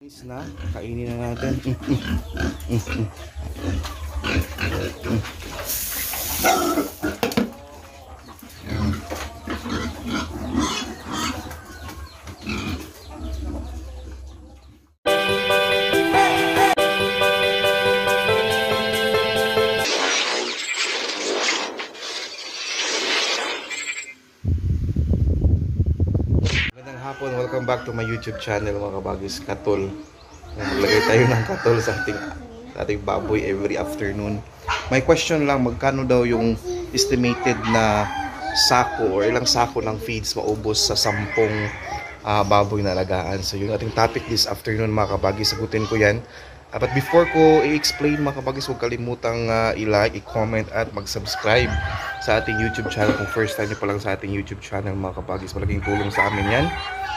Na, kainin na natin. Magandang hapon, welcome back to my YouTube channel mga kabagis, Katol. Maglagay tayo ng katol sa ating baboy every afternoon. May question lang, magkano daw yung estimated na sako or ilang sako ng feeds maubos sa 10 baboy na alagaan. So yung ating topic this afternoon mga kabagis, sagutin ko yan. But before ko i-explain mga kabagis, huwag kalimutang i-like, i-comment at mag-subscribe sa ating YouTube channel kung first time nyo pa lang sa ating YouTube channel mga kabagis. Malaking tulong sa amin yan.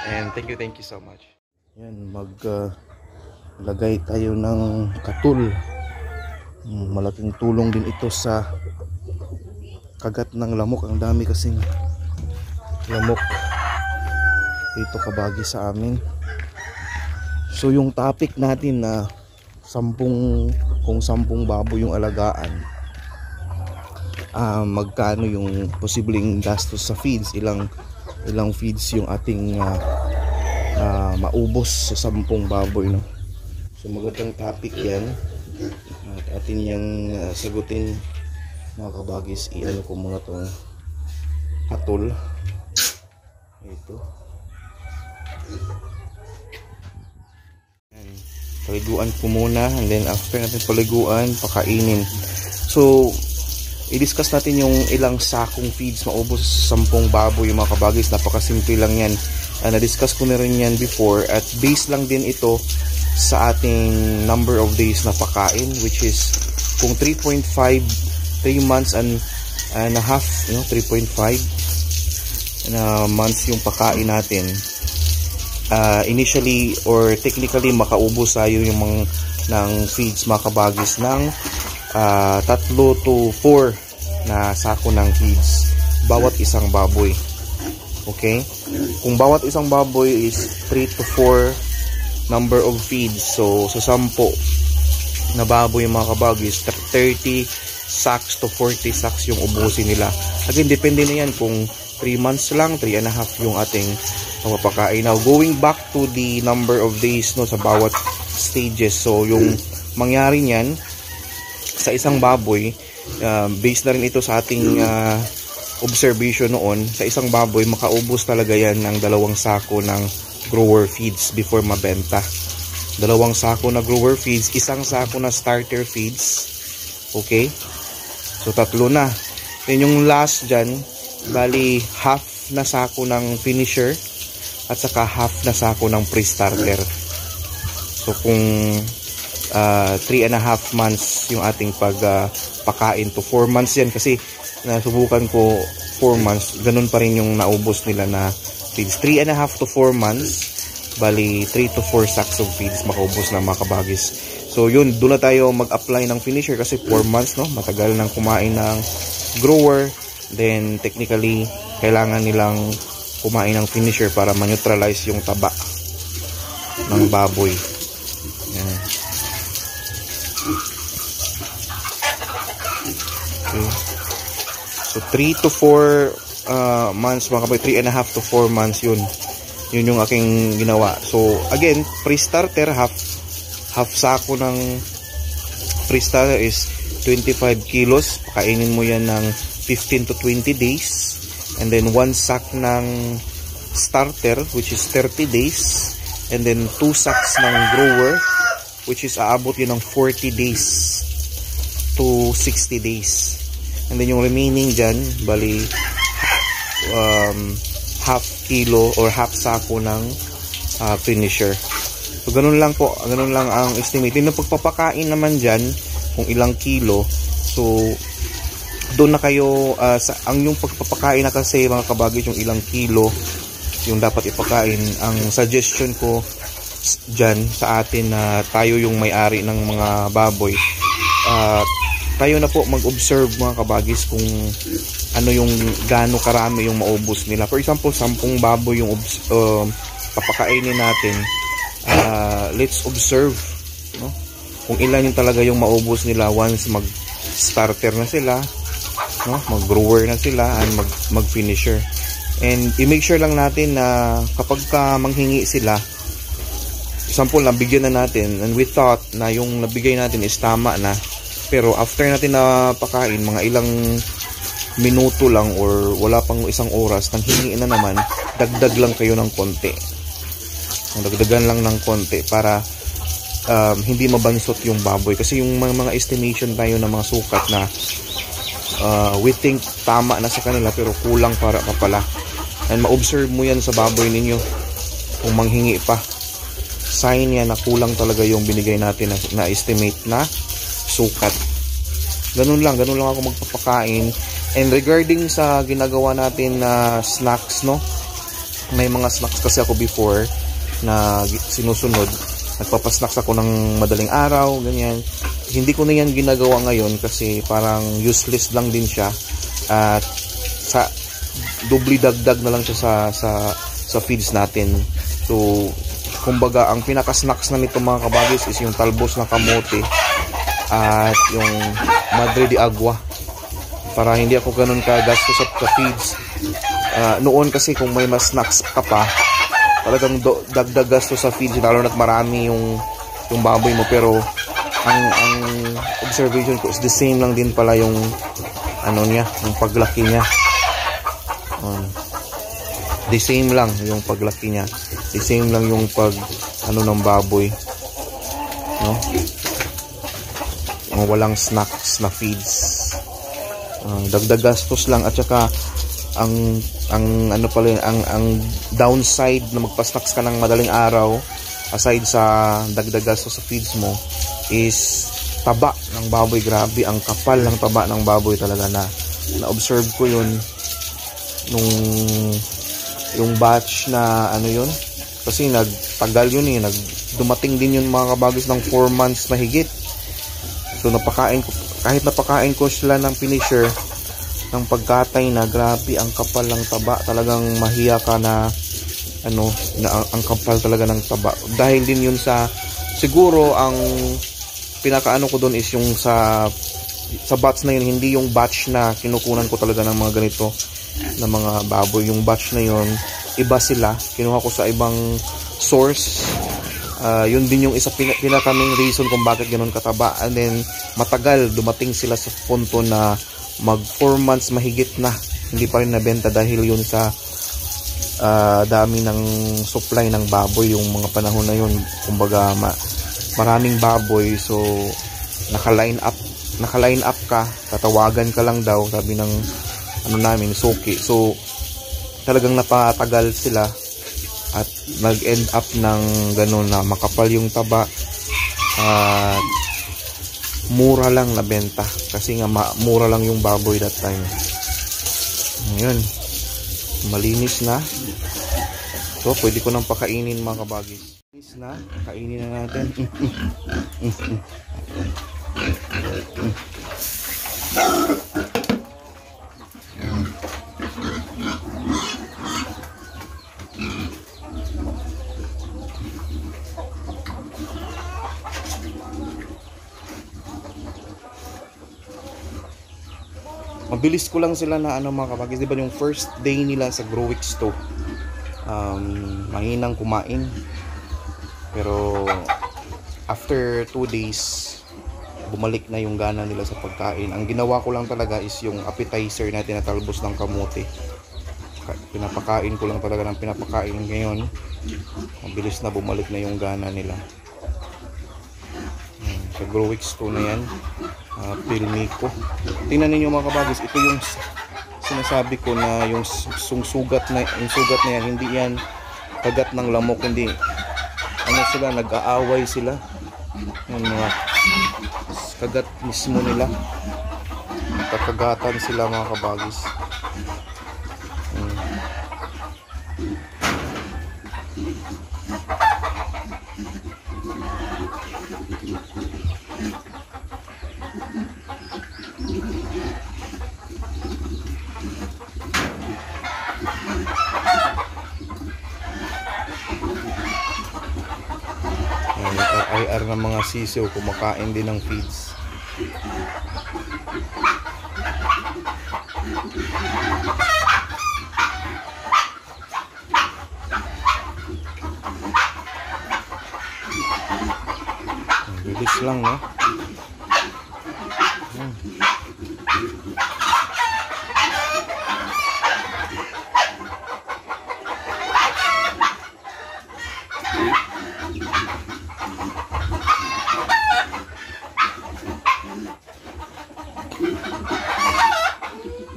And thank you so much. Yan, lagay tayo ng katul. Malaking tulong din ito sa kagat ng lamok. Ang dami kasing lamok dito kabagi sa amin. So yung topic natin na 10 baboy yung alagaan, magkano yung posibleng gastos sa feeds, ilang feeds yung ating maubos sa 10 baboy, no? So magandang topic yan at atin yung sagutin mga kabagis. I-ano ko muna itong hatol ito. Paliguan ko muna, and then after natin paliguan, pakainin. So i-discuss natin yung ilang sakong feeds maubos sa 10 baboy yung mga kabagis. Napakasimple lang yan. Na-discuss ko na rin yan before at based lang din ito sa ating number of days na pakain, which is kung 3 months and a half, 3.5 months yung pakain natin, initially or technically makaubos tayo yung ng feeds mga kabagis ng 3 to 4 na sako ng feeds bawat isang baboy. Okay, kung bawat isang baboy is 3 to 4 number of feeds, so sa 10 na baboy mga kabagis, 30 sacks to 40 sacks yung ubusin nila. Again, depende na yan kung 3 months lang, 3 and a half yung ating mapapakain. Now going back to the number of days, no, sa bawat stages, so yung mangyari niyan sa isang baboy, based na rin ito sa ating observation noon, sa isang baboy makaubos talaga yan ng 2 sako ng grower feeds before mabenta. 2 sako na grower feeds, 1 sako na starter feeds. Okay, so 3 na. Then yung last dyan, bali half na sako ng finisher at saka half na sako ng pre-starter. So kung 3 and a half months yung ating pagpakain to 4 months yan, kasi nasubukan ko 4 months, ganun pa rin yung naubos nila na feeds. 3 and a half to 4 months, bali 3 to 4 sacks of feeds makaubos na mga kabagis. So yun, doon na tayo mag-apply ng finisher kasi 4 months, no, matagal nang kumain ng grower. Then technically kailangan nilang kumain ng finisher para ma-neutralize yung taba ng baboy. Yan. Okay. So 3 to 4 months mga kaboy, 3 and a half to 4 months, yun yung aking ginawa. So again, pre-starter, half sako ng pre-starter is 25 kilos. Pakainin mo yan ng 15 to 20 days, and then 1 sack ng starter which is 30 days, and then 2 sacks ng grower which is aabot yun ng 40 days to 60 days. And then yung remaining dyan, bali half kilo or half sako ng finisher. So ganun lang po, ganun lang ang estimate. Yung pagpapakain naman dyan, kung ilang kilo, so doon na kayo, ang yung pagpapakain na kasi mga kabagis, yung ilang kilo yung dapat ipakain. Ang suggestion ko dyan sa atin na tayo yung may-ari ng mga baboy, tayo na po mag-observe mga kabagis kung ano yung gaano karami yung maubos nila. For example, 10 baboy yung papakainin natin, let's observe, no? Kung ilan yung talaga yung maubos nila once mag-starter na sila, no? Mag-grower na sila and mag-finisher. And i-make sure lang natin na kapag manghingi sila, example, nabigyan na natin and we thought na yung nabigay natin is tama na, pero after natin na pakain, mga ilang minuto lang or wala pang isang oras, nang hingi na naman, dagdag lang kayo ng konti. Dagdagan lang ng konti para hindi mabansot yung baboy. Kasi yung mga estimation tayo ng mga sukat na we think tama na sa kanila pero kulang para pa pala. And ma-observe mo yan sa baboy ninyo. Kung manghingi pa, sign yan na kulang talaga yung binigay natin na estimate na sukat. Ganun lang ako magpapakain. And regarding sa ginagawa natin na snacks, no? May mga snacks kasi ako before na sinusunod. Nagpapasnacks ako ng madaling araw, ganyan. Hindi ko na yan ginagawa ngayon kasi parang useless lang din siya. At sa dubli dagdag na lang siya sa feeds natin. So, kumbaga, ang pinaka-snacks na nito mga kabagis is yung talbos na kamote at yung madre de agua. Para hindi ako ganun kagastos sa feeds. Noon kasi kung may mas snacks ka pa, talagang dagdag gasto sa feeds, lalo na't marami yung baboy mo. Pero ang observation ko is the same lang din pala yung yung paglaki niya. The same lang yung paglaki niya. The same lang yung ng baboy, no? Walang snacks na feeds. Dagdag gastos lang, at saka ang downside na magpa-snacks ka ng madaling araw, aside sa dagdag gastos sa feeds mo, is taba ng baboy. Grabe ang kapal ng taba ng baboy talaga. Na-observe ko yun nung yung batch na yun, kasi nagtagal yun dumating din yun mga kabagis ng 4 months mahigit. So kahit napakain ko sila ng finisher ng pagkatay na, grabe ang kapal ng taba. Talagang mahiya ka na ang kapal talaga ng taba. Dahil din yun sa, siguro ang pinakaano ko doon is yung sa batch na yun, hindi yung batch na kinukunan ko talaga ng mga ganito na mga baboy. Yung batch na yun, iba sila, kinuha ko sa ibang source. Yun din yung isa pinakaming reason kung bakit ganoon kataba. And then matagal dumating sila sa punto na mag 4 months mahigit na hindi pa rin nabenta, dahil yun sa dami ng supply ng baboy yung mga panahon na yun. Kumbaga maraming baboy, so naka-line up ka, tatawagan ka lang daw, sabi ng namin, suki. So talagang napatagal sila at nag-end up ng ganun na makapal yung taba at mura lang nabenta kasi nga mura lang yung baboy that time. Ngayon, malinis na. So pwede ko nang pakainin mga kabagis. Malinis na, kainin na natin. Mabilis ko lang sila na mga kabagis, di ba yung first day nila sa Growix to, mahinang kumain, pero after 2 days bumalik na yung gana nila sa pagkain. Ang ginawa ko lang talaga is yung appetizer natin na talbos ng kamote, pinapakain ko lang talaga ng pinapakain. Ngayon mabilis na bumalik na yung gana nila. Sa Growix to na yan, Pilmico. Tingnan ninyo mga kabagis, ito yung sinasabi ko na yung sugat na yan, hindi yan kagat ng lamok, hindi sila, nag-aaway sila, yung mga kagat mismo nila, kakagatan sila mga kabagis. IR ng mga sisiw, kumakain din ng feeds. Bilis lang, no?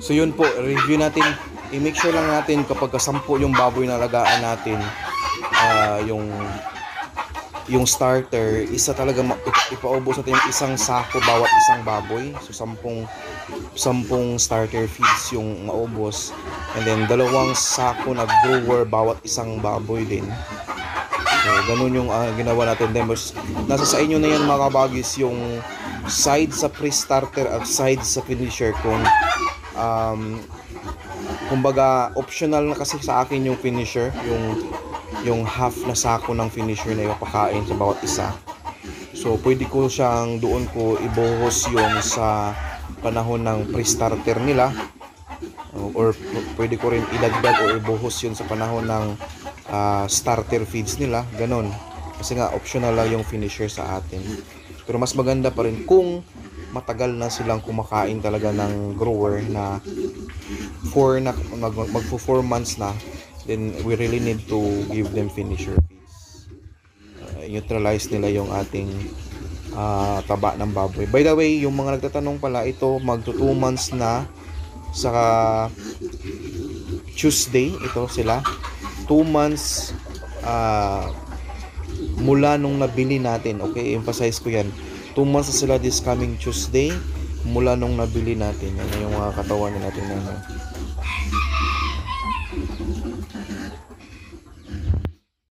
So yun po, review natin, i-make sure lang natin kapag 10 yung baboy na alagaan natin, yung starter, isa talaga ipaubos natin yung isang sako bawat isang baboy. So 10 starter feeds yung maubos, and then 2 sako na grower bawat isang baboy din. So ganun yung ginawa natin. Then nasa sa inyo na yan mga kabagis, yung side sa pre-starter at side sa finisher. Kumbaga optional na kasi sa akin yung finisher, yung half na sako ng finisher na ipapakain sa bawat isa. So pwede ko siyang doon ko ibuhos yun sa panahon ng pre-starter nila, or pwede ko rin idagdag o ibuhos yun sa panahon ng starter feeds nila, ganon. Kasi nga optional lang yung finisher sa atin. Pero mas maganda pa rin kung matagal na silang kumakain talaga ng grower, na magpo 4 months na, then we really need to give them finisher feeds. Neutralize nila yung ating taba ng baboy. By the way, yung mga nagtatanong pala, ito magto 2 months na sa Tuesday. Ito sila 2 months mula nung nabili natin. Okay, emphasize ko yan, 2 months na sila this coming Tuesday mula nung nabili natin. Yan yung mga katawan natin na